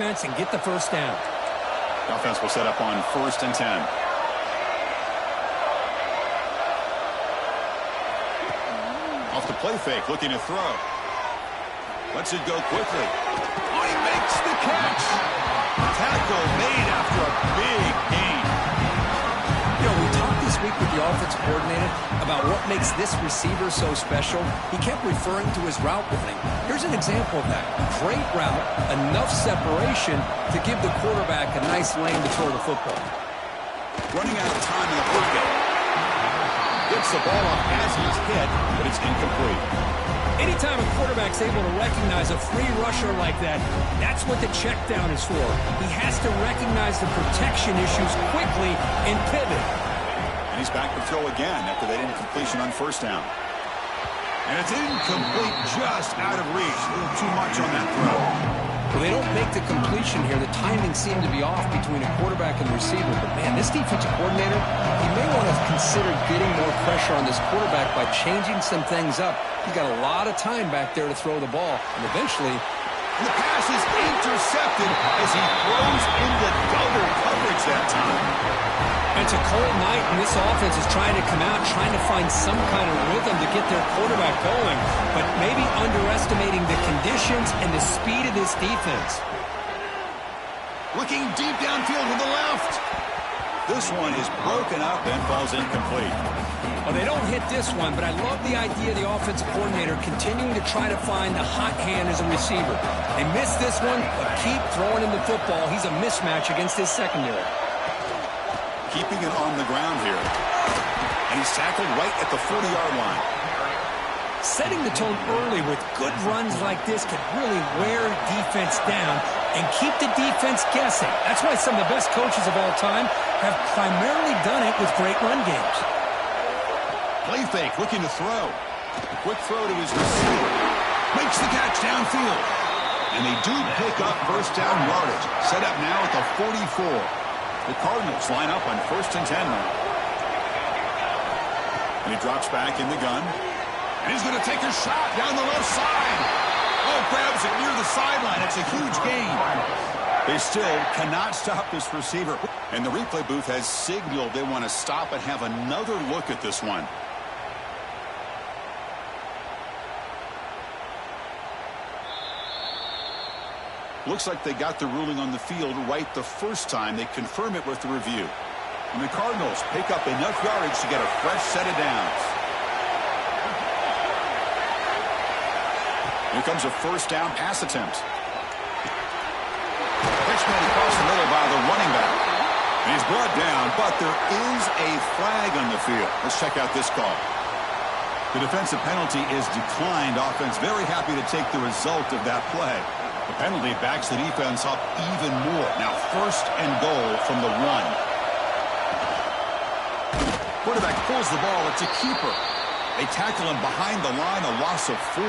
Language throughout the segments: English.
and get the first down. The offense will set up on 1st and 10. Off the play fake, looking to throw. Lets it go quickly. Oh, he makes the catch. Tackle made after a big gain. You know, we talked this week with the offensive coordinator about what makes this receiver so special. He kept referring to his route running. Here's an example of that. Great route, enough separation to give the quarterback a nice lane to throw the football. Running out of time in the pocket. Gets the ball off as he's hit, but it's incomplete. Anytime a quarterback's able to recognize a free rusher like that, that's what the check down is for. He has to recognize the protection issues quickly and pivot. And he's back to throw again after that incompletion on 1st down. And it's incomplete, just out of reach. A little too much on that throw. Well, they don't make the completion here. The timing seemed to be off between a quarterback and the receiver. But, man, this defensive coordinator, he may want to consider getting more pressure on this quarterback by changing some things up. He's got a lot of time back there to throw the ball. And eventually, the pass is intercepted as he throws into double coverage that time. It's a cold night, and this offense is trying to come out, trying to find some kind of rhythm to get their quarterback going, but maybe underestimating the conditions and the speed of this defense. Looking deep downfield to the left. This one is broken up and falls incomplete. Well, they don't hit this one, but I love the idea of the offensive coordinator continuing to try to find the hot hand as a receiver. They missed this one, but keep throwing him the football. He's a mismatch against his secondary. Keeping it on the ground here. And he's tackled right at the 40-yard line. Setting the tone early with good runs like this can really wear defense down and keep the defense guessing. That's why some of the best coaches of all time have primarily done it with great run games. Play fake, looking to throw. A quick throw to his receiver. Makes the catch downfield. And they do pick up 1st down yardage. Set up now at the 44. The Cardinals line up on 1st and 10 now. And he drops back in the gun. And he's going to take a shot down the left side. Oh, grabs it near the sideline. It's a huge gain. They still cannot stop this receiver. And the replay booth has signaled they want to stop and have another look at this one. Looks like they got the ruling on the field right the first time. They confirm it with the review. And the Cardinals pick up enough yardage to get a fresh set of downs. Here comes a 1st down pass attempt. Pitch made across the middle by the running back. And he's brought down, but there is a flag on the field. Let's check out this call. The defensive penalty is declined. Offense very happy to take the result of that play. The penalty backs the defense up even more. Now 1st and goal from the 1. Quarterback pulls the ball. It's a keeper. They tackle him behind the line, a loss of 4.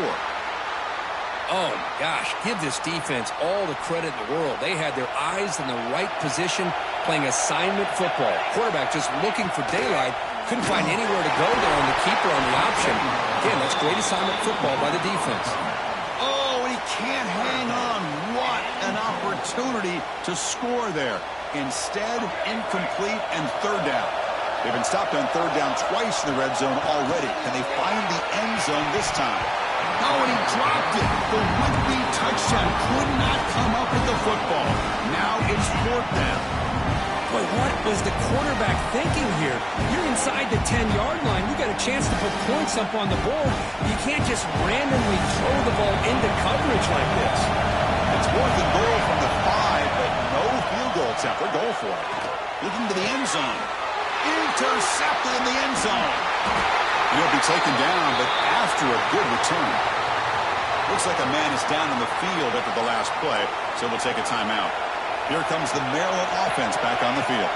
Oh, gosh, give this defense all the credit in the world. They had their eyes in the right position playing assignment football. Quarterback just looking for daylight. Couldn't find anywhere to go there on the keeper on the option. Again, that's great assignment football by the defense. Oh, and he can't hang on. What an opportunity to score there. Instead, incomplete and 3rd down. They've been stopped on 3rd down twice in the red zone already. Can they find the end zone this time? Oh, and he dropped it. The would-be touchdown could not come up with the football. Now it's 4th down. Boy, what was the quarterback thinking here? You're inside the 10-yard line. You got a chance to put points up on the board. You can't just randomly throw the ball into coverage like this. It's 4th and goal from the 5, but no field goal attempt. They're going for it. Looking to the end zone. Intercepted in the end zone. He'll be taken down, but after a good return. Looks like a man is down on the field after the last play, so they'll take a timeout. Here comes the Maryland offense back on the field.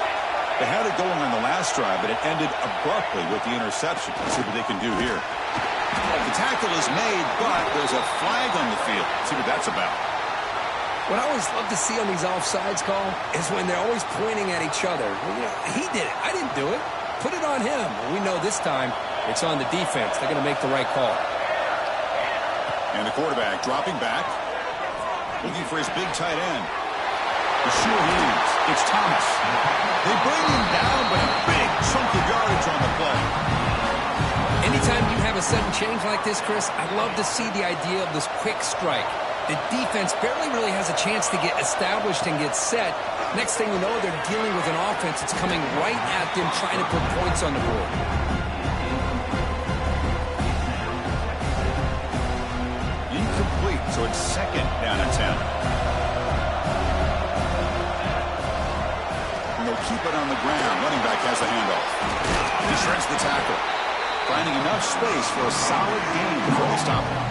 They had it going on the last drive, but it ended abruptly with the interception. Let's see what they can do here. The tackle is made, but there's a flag on the field. Let's see what that's about. What I always love to see on these offsides call is when they're always pointing at each other. Well, you know, he did it. I didn't do it. Put it on him. Well, we know this time it's on the defense. They're going to make the right call. And the quarterback dropping back, looking for his big tight end. The sure hands. It's Thomas. They bring him down, but a big chunk of yardage on the play. Anytime you have a sudden change like this, Chris, I love to see the idea of this quick strike. The defense barely really has a chance to get established and get set. Next thing you know, they're dealing with an offense that's coming right at them, trying to put points on the board. Incomplete, so it's second down and 10. And they'll keep it on the ground. Running back has the handoff. He shreds the tackle, finding enough space for a solid gain before they stop him.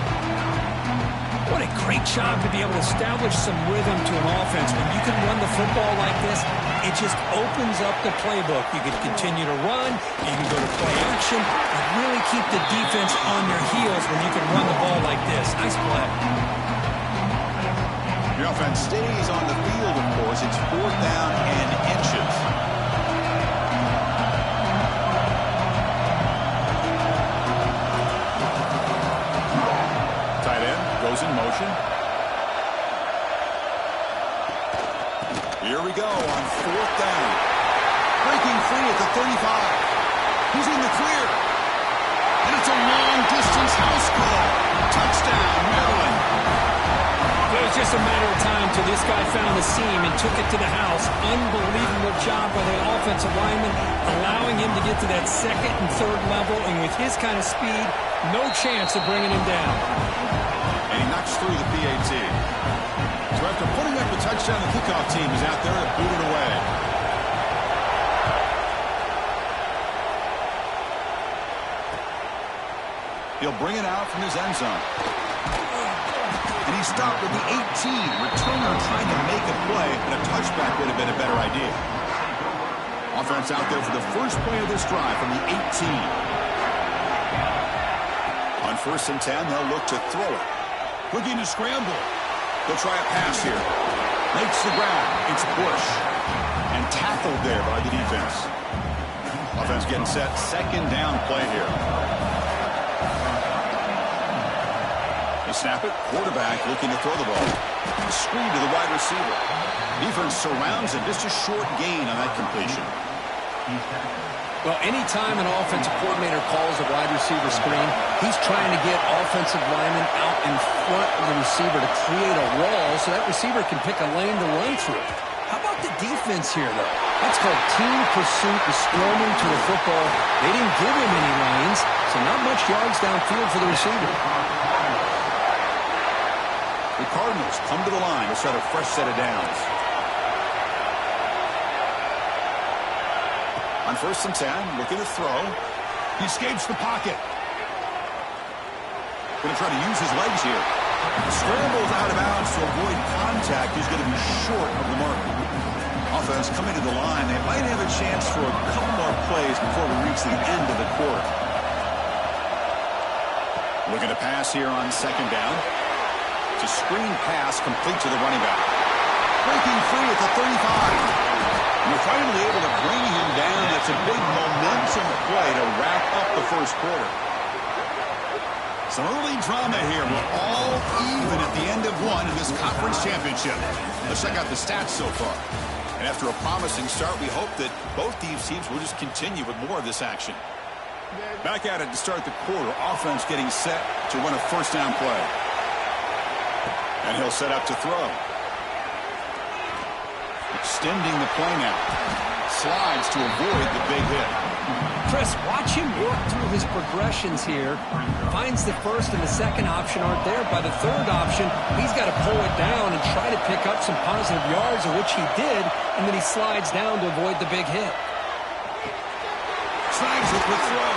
What a great job to be able to establish some rhythm to an offense. When you can run the football like this, it just opens up the playbook. You can continue to run, you can go to play action, and really keep the defense on their heels when you can run the ball like this. Nice play. The offense stays on the field, of course. It's 4th down and inches. In motion. Here we go on 4th down. Breaking free at the 35. He's in the clear. And it's a long-distance house call. Touchdown, Maryland. It was just a matter of time till this guy found the seam and took it to the house. Unbelievable job by the offensive lineman, allowing him to get to that 2nd and 3rd level. And with his kind of speed, no chance of bringing him down. And he knocks through the PAT. So after putting up the touchdown, the kickoff team is out there to boot it away. He'll bring it out from his end zone. And he stopped at the 18. Returner trying to make a play, but a touchback would have been a better idea. Offense out there for the first play of this drive from the 18. On 1st and 10, they'll look to throw it. Looking to scramble. They'll try a pass here. Makes the ground. It's Bush. And tackled there by the defense. Offense getting set. 2nd down play here. They snap it. Quarterback looking to throw the ball. A screen to the wide receiver. Defense surrounds him. Just a short gain on that completion. Well, anytime an offensive coordinator calls a wide receiver screen, he's trying to get offensive linemen out in front of the receiver to create a wall so that receiver can pick a lane to run through. How about the defense here, though? That's called team pursuit and storming to the football. They didn't give him any lanes, so not much yards downfield for the receiver. The Cardinals come to the line to start a fresh set of downs. On 1st and 10, looking to throw. He escapes the pocket. Going to try to use his legs here. Scrambles out of bounds to avoid contact. He's going to be short of the mark. Offense coming to the line. They might have a chance for a couple more plays before we reach the end of the quarter. Looking to pass here on 2nd down. It's a screen pass complete to the running back. Breaking free at the 35. You're finally able to bring him down. That's a big momentum play to wrap up the 1st quarter. Some early drama here. We're all even at the end of one in this conference championship. Let's check out the stats so far. And after a promising start, we hope that both these teams will just continue with more of this action. Back at it to start the quarter. Offense getting set to run a 1st down play. And he'll set up to throw. Extending the play now. Slides to avoid the big hit. Chris, watch him work through his progressions here. Finds the 1st and the 2nd option aren't there. By the 3rd option, he's got to pull it down and try to pick up some positive yards, of which he did, and then he slides down to avoid the big hit. Snags it with throw.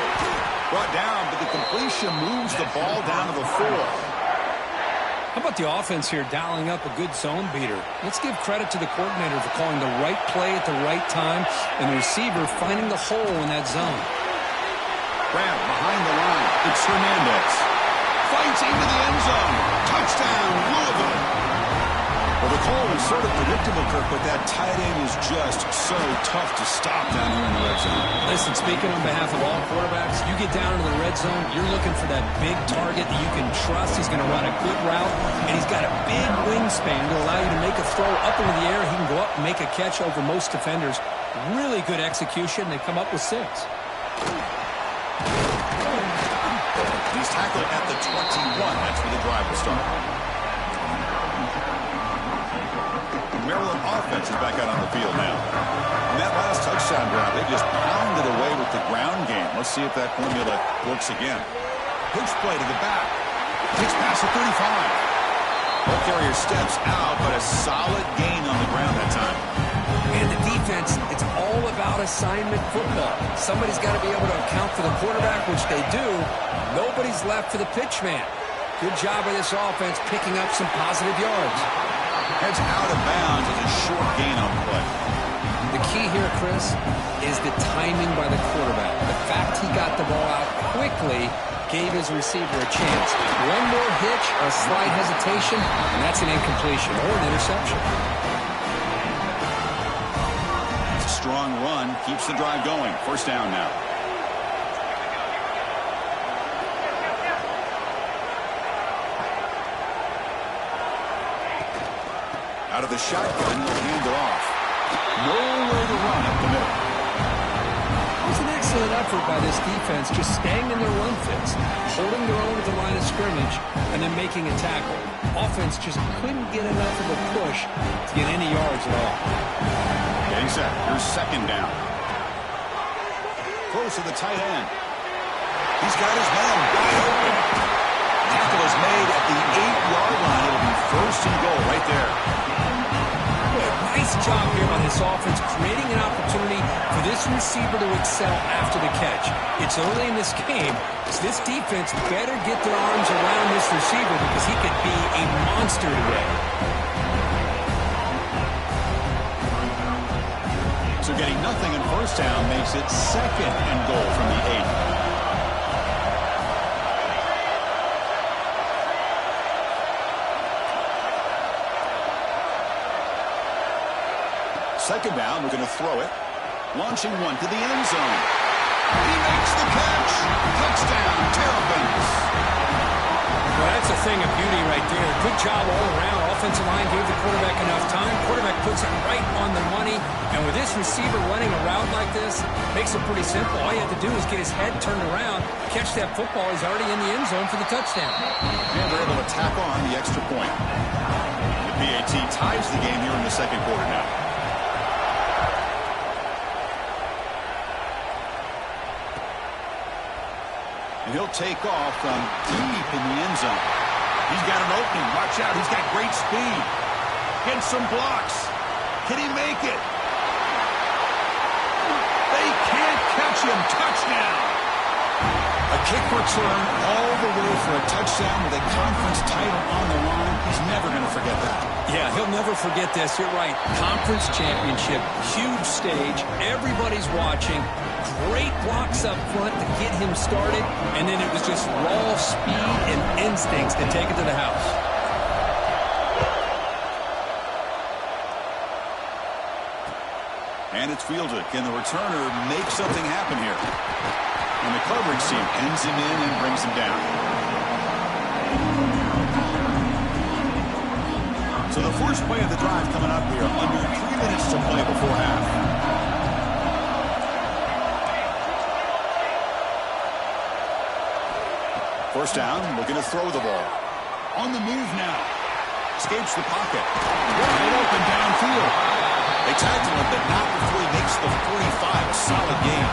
Brought down, but the completion moves the ball down to the 4. How about the offense here dialing up a good zone beater? Let's give credit to the coordinator for calling the right play at the right time and the receiver finding the hole in that zone. Grab behind the line. It's Hernandez. Fights into the end zone. Touchdown, Louisville. Well, The call was sort of predictable, Kirk, but that tight end is just so tough to stop down here in the red zone. Listen, speaking on behalf of all quarterbacks, you get down into the red zone, you're looking for that big target that you can trust. He's going to run a good route, and he's got a big wingspan to allow you to make a throw up into the air. He can go up and make a catch over most defenders. Really good execution. They come up with 6. He's tackled at the 21. That's where the drive will start. Maryland offense is back out on the field now. On that last touchdown drive, they just pounded away with the ground game. Let's see if that formula works again. Pitch play to the back. Pitch pass at 35. Ball carrier steps out, but a solid gain on the ground that time. And the defense, it's all about assignment football. Somebody's got to be able to account for the quarterback, which they do. Nobody's left for the pitch man. Good job of this offense picking up some positive yards. Heads out of bounds as a short gain on the play. The key here, Chris, is the timing by the quarterback. The fact he got the ball out quickly gave his receiver a chance. One more hitch, a slight hesitation, and that's an incompletion or an interception. It's a strong run, keeps the drive going. First down now. Out of the shotgun, he'll hand it off. Nowhere to run up the middle. It was an excellent effort by this defense, just staying in their run fits, holding their own at the line of scrimmage, and then making a tackle. Offense just couldn't get enough of a push to get any yards at all. Getting set. Here's second down. Close to the tight end. He's got his man wide open. Tackle is made at the 8-yard line. It'll be first and goal right there. Nice job here by this offense, creating an opportunity for this receiver to excel after the catch. It's early in this game, so this defense better get their arms around this receiver because he could be a monster today. So getting nothing in first down makes it second and goal from the 8. Second down, we're going to throw it. Launching one to the end zone. He makes the catch. Touchdown, Terrapins. Well, that's a thing of beauty right there. Good job all around. Offensive line gave the quarterback enough time. Quarterback puts it right on the money. And with this receiver running a route like this, makes it pretty simple. All you have to do is get his head turned around, catch that football. He's already in the end zone for the touchdown. And they're able to tack on the extra point. The PAT ties the game here in the second quarter now. And he'll take off from deep in the end zone. He's got an opening. Watch out. He's got great speed. Getting some blocks. Can he make it? They can't catch him. Touchdown. A kick return all the way for a touchdown with a conference title on the line. He's never going to forget that. Yeah, he'll never forget this. You're right. Conference championship, huge stage. Everybody's watching. Great blocks up front to get him started, and then it was just raw speed and instincts to take it to the house. And it's fielded. Can the returner make something happen here? And the coverage team pins him in and brings him down. So the first play of the drive coming up here. Under 3 minutes to play before half. First down, looking to throw the ball. On the move now. Escapes the pocket. Wide open downfield. They tackle him, but not before he makes the 45. A solid game.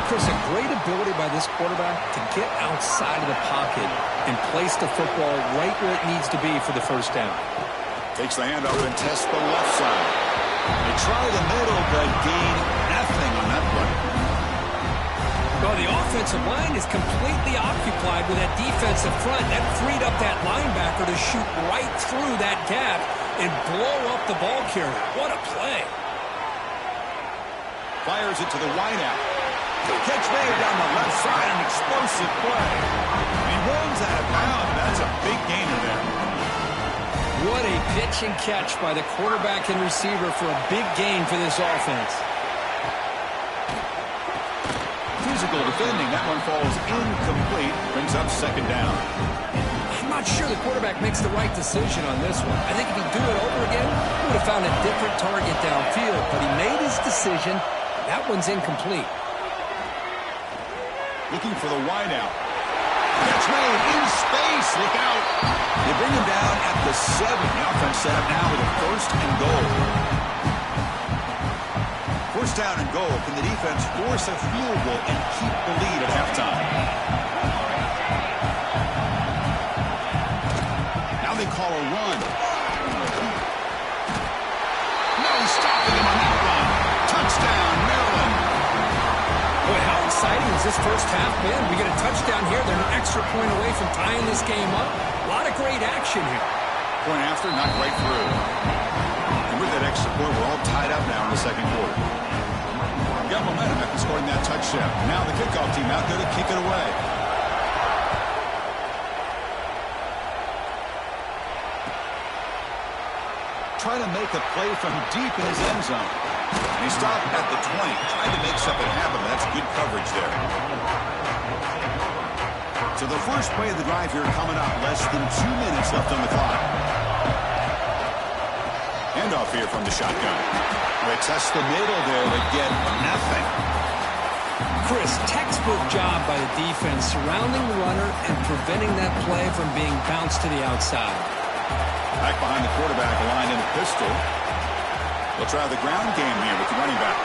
Chris, a great ability by this quarterback to get outside of the pocket and place the football right where it needs to be for the first down. Takes the handoff and tests the left side. They try the middle, but gain nothing on that play. Well, the offensive line is completely occupied with that defensive front. That freed up that linebacker to shoot right through that gap and blow up the ball carrier. What a play. Fires it to the wideout. Catch made down the left side, an explosive play. He runs out of bounds. That's a big gainer there. What a pitch and catch by the quarterback and receiver for a big gain for this offense. Physical defending. That one falls incomplete. Brings up second down. I'm not sure the quarterback makes the right decision on this one. I think if he'd do it over again, he would have found a different target downfield. But he made his decision. That one's incomplete. Looking for the wideout. Catch made in space. Look out. They bring him down at the 7. The offense set up now with a first and goal. First down and goal. Can the defense force a field goal and keep the lead at halftime? Now they call a run. No stopping him on that run. Touchdown, Maryland. Boy, how exciting is this first half been? We get a touchdown here. They're an extra point away from tying this game up. A lot of great action here. Point after, not right through. And with that extra point, we're all tied up now in the second quarter. We've got momentum after scoring that touchdown. Now the kickoff team out there to kick it away. Trying to make a play from deep in his end zone. He stopped at the 20, trying to make something happen. That's good coverage there. So the first play of the drive here coming up. Less than 2 minutes left on the clock. Handoff here from the shotgun. They test the middle there to get nothing. Chris, textbook job by the defense surrounding the runner and preventing that play from being bounced to the outside. Back behind the quarterback, aligned in a pistol. They'll try the ground game here with the running back.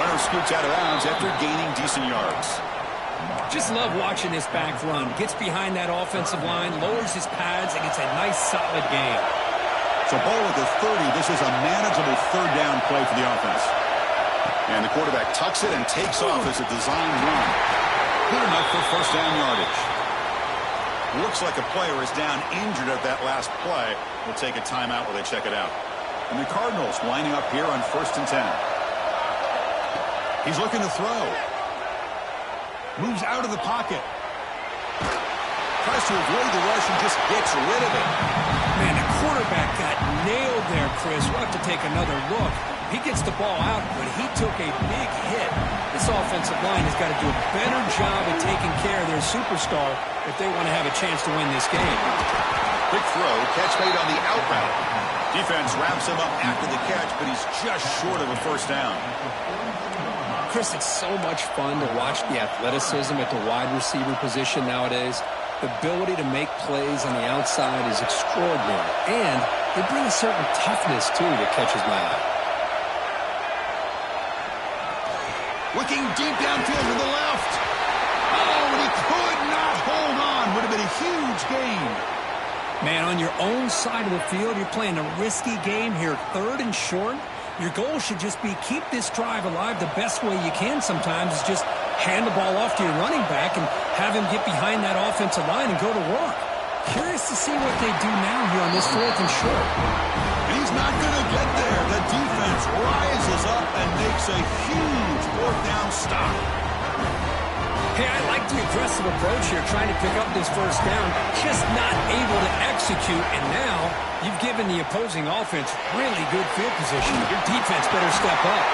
Runner scoots out of bounds after gaining decent yards. Just love watching this back run. Gets behind that offensive line, lowers his pads, and gets a nice solid gain. So ball at the 30. This is a manageable third down play for the offense. And the quarterback tucks it and takes off as a designed run. Good enough for first down yardage. Looks like a player is down injured at that last play. We'll take a timeout while they check it out. And the Cardinals lining up here on 1st and 10. He's looking to throw. Moves out of the pocket. Tries to avoid the rush and just gets rid of it. Man, the quarterback got nailed there, Chris. We'll have to take another look. He gets the ball out, but he took a big hit. This offensive line has got to do a better job of taking care of their superstar if they want to have a chance to win this game. Quick throw, catch made on the out route. Defense wraps him up after the catch, but he's just short of a first down. Chris, it's so much fun to watch the athleticism at the wide receiver position nowadays. The ability to make plays on the outside is extraordinary, and they bring a certain toughness, too, that catches my eye. Looking deep downfield to the left. Oh, and he could not hold on. Would have been a huge gain. Man, on your own side of the field, you're playing a risky game here, 3rd and short. Your goal should just be keep this drive alive the best way you can sometimes is just hand the ball off to your running back and have him get behind that offensive line and go to work. Curious to see what they do now here on this 4th and short. He's not going to get there. The defense rises up and makes a huge 4th down stop. Hey, I like the aggressive approach here, trying to pick up this first down, just not able to execute, and now you've given the opposing offense really good field position. Your defense better step up.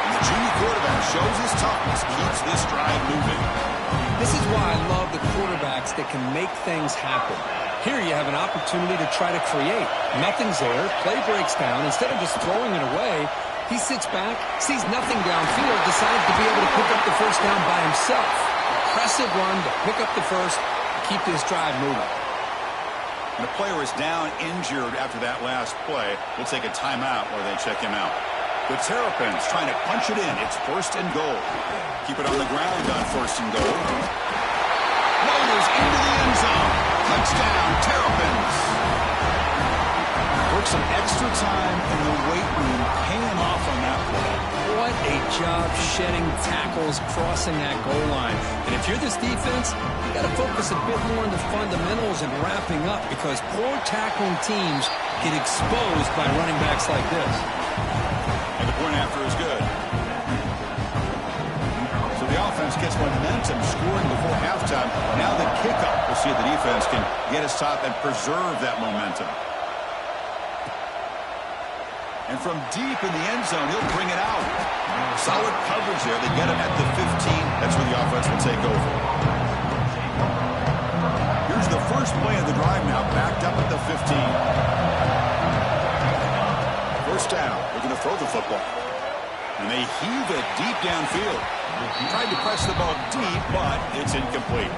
And the junior quarterback shows his toughness, keeps this drive moving. This is why I love the quarterbacks that can make things happen. Here you have an opportunity to try to create. Nothing's there, play breaks down. Instead of just throwing it away, he sits back, sees nothing downfield, decides to be able to pick up the first down by himself. Impressive run to pick up the first, keep this drive moving. And the player is down injured after that last play. We'll take a timeout while they check him out. The Terrapins trying to punch it in. It's 1st and goal. Keep it on the ground on 1st and goal. Motors into the end zone. Touchdown, Terrapins. Work some extra time in the weight room, paying off on that play. What a job shedding tackles, crossing that goal line. And if you're this defense, you got to focus a bit more on the fundamentals and wrapping up because poor tackling teams get exposed by running backs like this. And the point after is good. So the offense offense gets momentum scoring before halftime. Now the kickoff. We'll see if the defense can get a stop and preserve that momentum. And from deep in the end zone, he'll bring it out. Solid coverage there. They get him at the 15. That's where the offense will take over. Here's the first play of the drive now, backed up at the 15. First down. They're going to throw the football. And they heave it deep downfield. Tried to press the ball deep, but it's incomplete.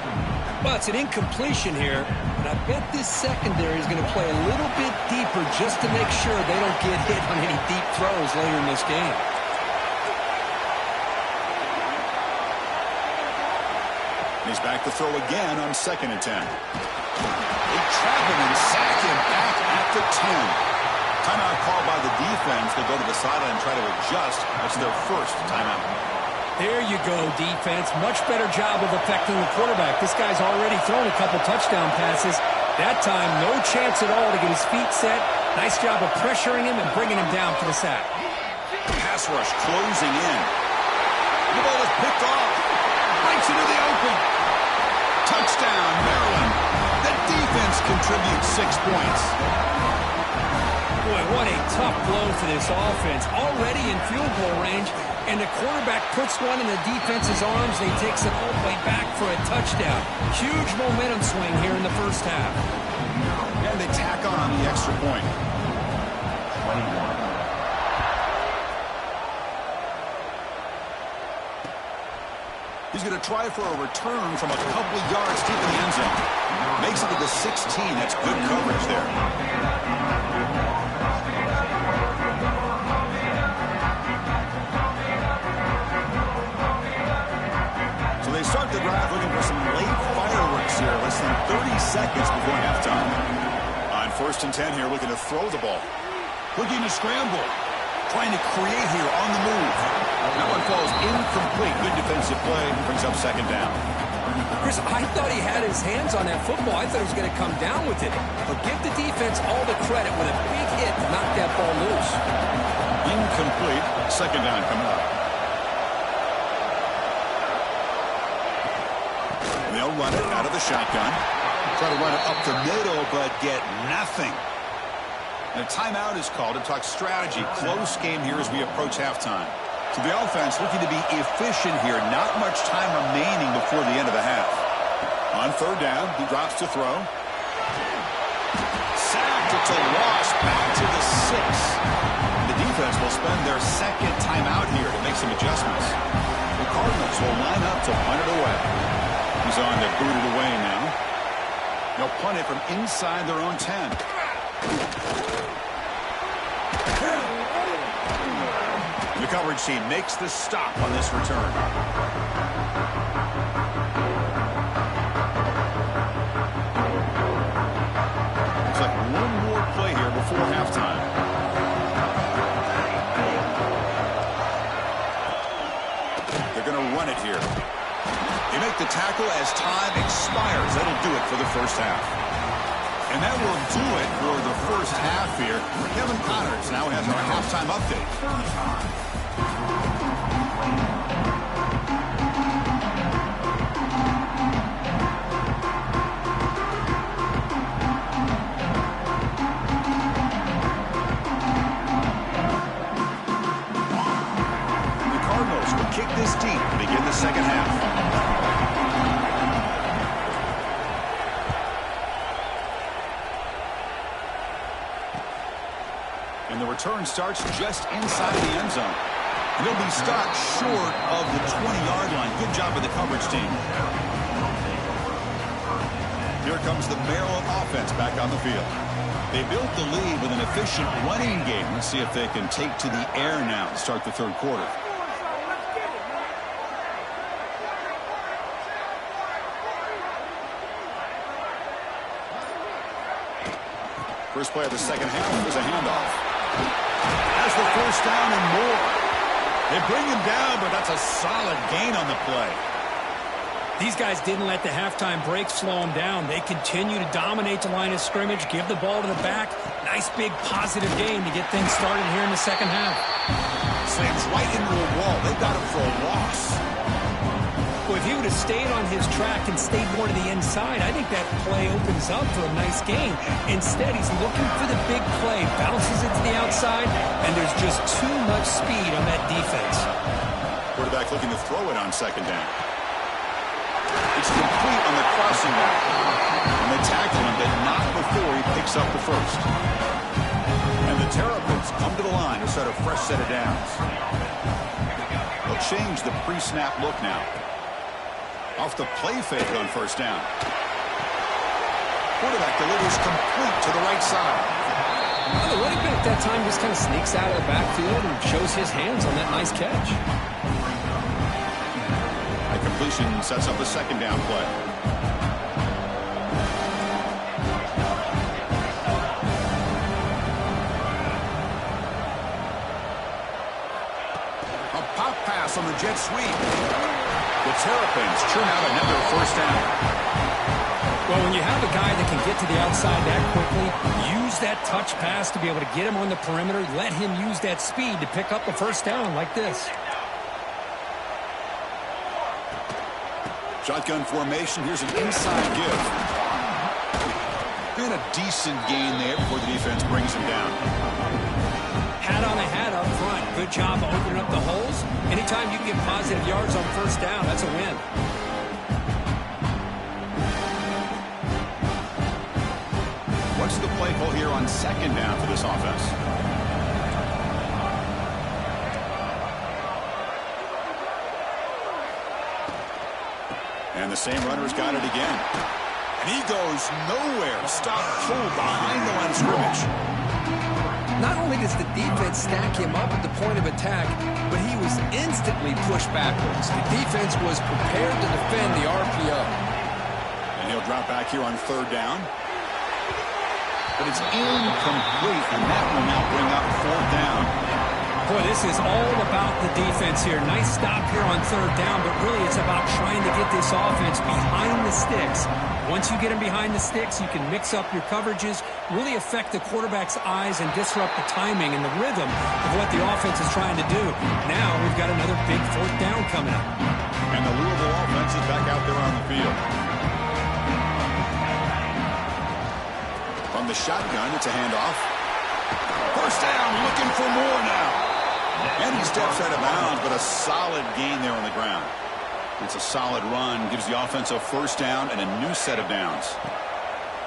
Well, it's an incompletion here, and I bet this secondary is going to play a little bit deeper just to make sure they don't get hit on any deep throws later in this game. He's back to throw again on 2nd and 10. They trap him and sack him back at the 10. Timeout called by the defense. They go to the sideline and try to adjust. That's their first timeout. There you go, defense. Much better job of affecting the quarterback. This guy's already thrown a couple touchdown passes. That time, no chance at all to get his feet set. Nice job of pressuring him and bringing him down for the sack. Pass rush closing in. The ball is picked off. Breaks into the open. Touchdown, Maryland. The defense contributes 6 points. Boy, what a tough blow for this offense. Already in field goal range, and the quarterback puts one in the defense's arms, and he takes it all the way back for a touchdown. Huge momentum swing here in the first half. And they tack on the extra point. 21. He's going to try for a return from a couple of yards deep in the end zone. Makes it to the 16. That's good coverage there. So they start the drive looking for some late fireworks here. Less than 30 seconds before halftime. On 1st and 10 here, looking to throw the ball. Looking to scramble. Trying to create here on the move. That one falls incomplete. Good defensive play. Brings up 2nd down. Chris, I thought he had his hands on that football. I thought he was going to come down with it. But give the defense all the credit with a big hit to knock that ball loose. Incomplete. 2nd down coming up. And they'll run it out of the shotgun. Try to run it up the middle, but get nothing. And a timeout is called to talk strategy. Close game here as we approach halftime. So the offense looking to be efficient here. Not much time remaining before the end of the half. On 3rd down, he drops to throw. Sacked. It's a loss. Back to the 6. The defense will spend their 2nd timeout here to make some adjustments. The Cardinals will line up to punt it away. He's on to boot it away now. They'll punt it from inside their own 10. The coverage team makes the stop on this return. Looks like one more play here before halftime. They're going to run it here. They make the tackle as time expires. That'll do it for the first half. And that will do it for the first half here. Kevin Connors now has our halftime update. The Cardinals will kick this deep to begin the second half. And the return starts just inside the end zone. And he'll be stopped short of the 20-yard line. Good job of the coverage team. Here comes the Maryland offense back on the field. They built the lead with an efficient running game. Let's see if they can take to the air now to start the 3rd quarter. First play of the second half was a handoff. Has the first down and more. They bring him down, but that's a solid gain on the play. These guys didn't let the halftime break slow them down. They continue to dominate the line of scrimmage, give the ball to the back. Nice big positive gain to get things started here in the second half. Slams right into a wall. They got him for a loss. Well, if he would have stayed on his track and stayed more to the inside, I think that play opens up for a nice gain. Instead, he's looking for the big play, bounces it to the outside, and there's just too much speed on that defense. Quarterback looking to throw it on second down. It's complete on the crossing back. And they tackle him, but not before he picks up the first. And the Terrapins come to the line to set a fresh set of downs. They'll change the pre-snap look now. Off the play fake on first down. Quarterback delivers complete to the right side. Well, the running back at that time just kind of sneaks out of the backfield and shows his hands on that nice catch. A completion sets up a second down play. A pop pass on the jet sweep. The Terrapins churn out another first down. Well, when you have a guy that can get to the outside that quickly, use that touch pass to be able to get him on the perimeter, let him use that speed to pick up a first down like this. Shotgun formation. Here's an inside give. And a decent gain there before the defense brings him down. Hat on a hat up front. Good job of opening up the holes. Anytime you can get positive yards on first down, that's a win. What's the play call here on second down for this offense? And the same runner's got it again. And he goes nowhere. Stop pulled behind the line of scrimmage. Not only does the defense stack him up at the point of attack, but he was instantly pushed backwards. The defense was prepared to defend the RPO. And he'll drop back here on third down. But it's incomplete, and that will now bring up fourth down. Boy, this is all about the defense here. Nice stop here on third down, but really it's about trying to get this offense behind the sticks. Once you get them behind the sticks, you can mix up your coverages, really affect the quarterback's eyes and disrupt the timing and the rhythm of what the offense is trying to do. Now we've got another big fourth down coming up. And the Louisville offense is back out there on the field. From the shotgun, it's a handoff. First down, looking for more now. And he steps out of bounds, but a solid gain there on the ground. It's a solid run, gives the offense a first down and a new set of downs.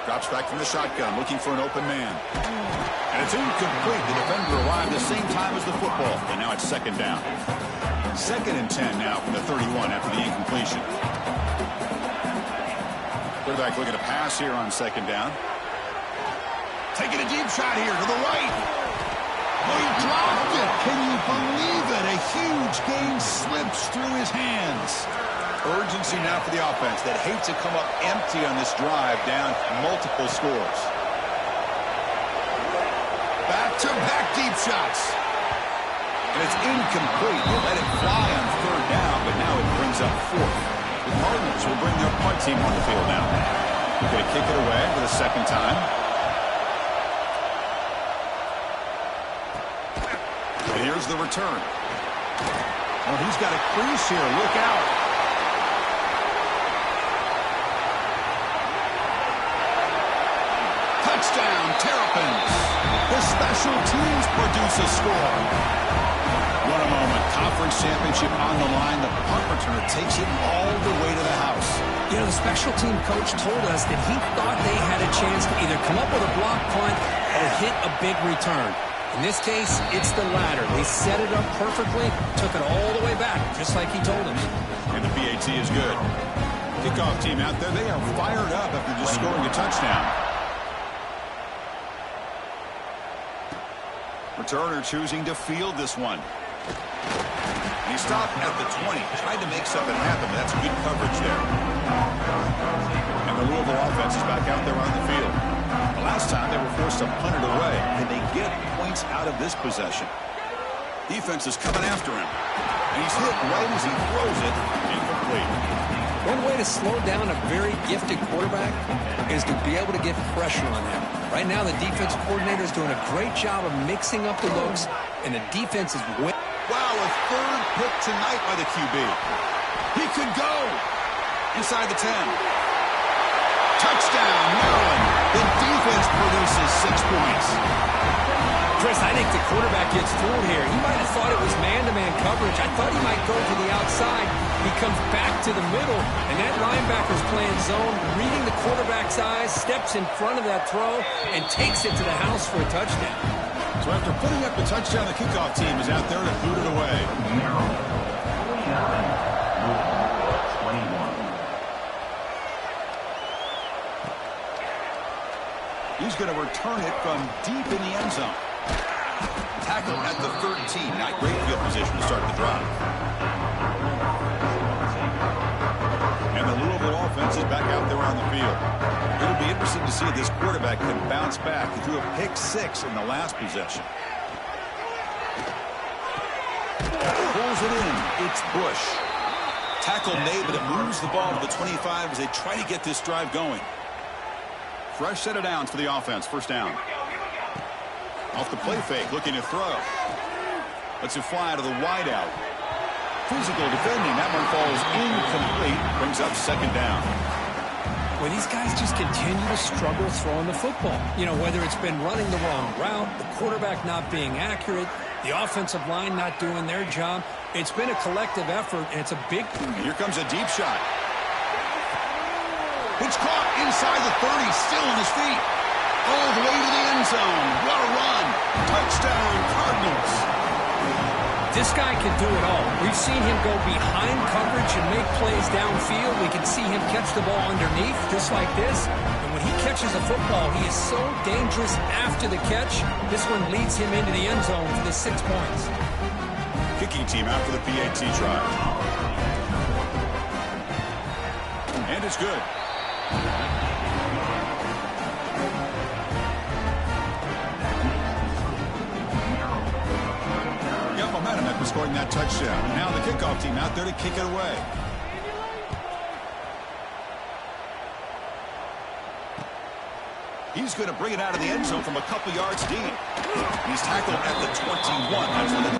Drops back from the shotgun, looking for an open man. And it's incomplete. The defender arrived the same time as the football, and now it's second down. 2nd and 10 now from the 31 after the incompletion. Quarterback looking to pass here on second down. Taking a deep shot here to the right. Oh, he dropped it. Can you believe it? A huge gain slips through his hands. Urgency now for the offense that hates to come up empty on this drive, down multiple scores. Back-to-back deep shots. And it's incomplete. They let it fly on third down, but now it brings up fourth. The Cardinals will bring their punt team on the field now. They're going to kick it away for the second time. And here's the return. Oh, he's got a crease here. Look out. Touchdown, Terrapins. The special teams produce a score. What a moment. Conference championship on the line. The punt returner takes it all the way to the house. You know, the special team coach told us that he thought they had a chance to either come up with a block punt or hit a big return. In this case, it's the latter. They set it up perfectly, took it all the way back, just like he told us. And the PAT is good. Kickoff team out there, they are fired up after just scoring a touchdown. Returner choosing to field this one. And he stopped at the 20, tried to make something happen, but that's good coverage there. And the Louisville offense is back out there on the field. The last time they were forced to punt it away. Can they get points out of this possession? Defense is coming after him. And he's hit right as he throws it. Incomplete. One way to slow down a very gifted quarterback is to be able to get pressure on him. Right now, the defense coordinator is doing a great job of mixing up the looks, and the defense is winning. Wow, a third pick tonight by the QB. He could go. Inside the 10. Touchdown, Maryland. The defense produces 6 points. Chris, I think the quarterback gets fooled here. He might have thought it was man-to-man coverage. I thought he might go to the outside. He comes back to the middle, and that linebacker's playing zone, reading the quarterback's eyes, steps in front of that throw, and takes it to the house for a touchdown. So after putting up the touchdown, the kickoff team is out there to boot it away. He's going to return it from deep in the end zone. Tackle at the 13. Not great field position to start the drive. And the Louisville offense is back out there on the field. It'll be interesting to see if this quarterback can bounce back. He threw a pick-6 in the last possession. Pulls it in. It's Bush. Tackle made, but it moves the ball to the 25 as they try to get this drive going. Fresh set of downs for the offense. First down. Off the play fake, looking to throw. Lets it fly to the wideout. Physical defending. That one falls incomplete. Brings up second down. Well, these guys just continue to struggle throwing the football. You know, whether it's been running the wrong route, the quarterback not being accurate, the offensive line not doing their job. It's been a collective effort, and it's a big... Here comes a deep shot. It's caught inside the 30, still on his feet. All the way to the end zone. What a run. Touchdown, Cardinals. This guy can do it all. We've seen him go behind coverage and make plays downfield. We can see him catch the ball underneath, just like this. And when he catches a football, he is so dangerous after the catch. This one leads him into the end zone for the 6 points. Kicking team out for the PAT try. And it's good. Got momentum after scoring that touchdown. Now the kickoff team out there to kick it away. He's going to bring it out of the end zone from a couple yards deep. He's tackled at the 21. That's where the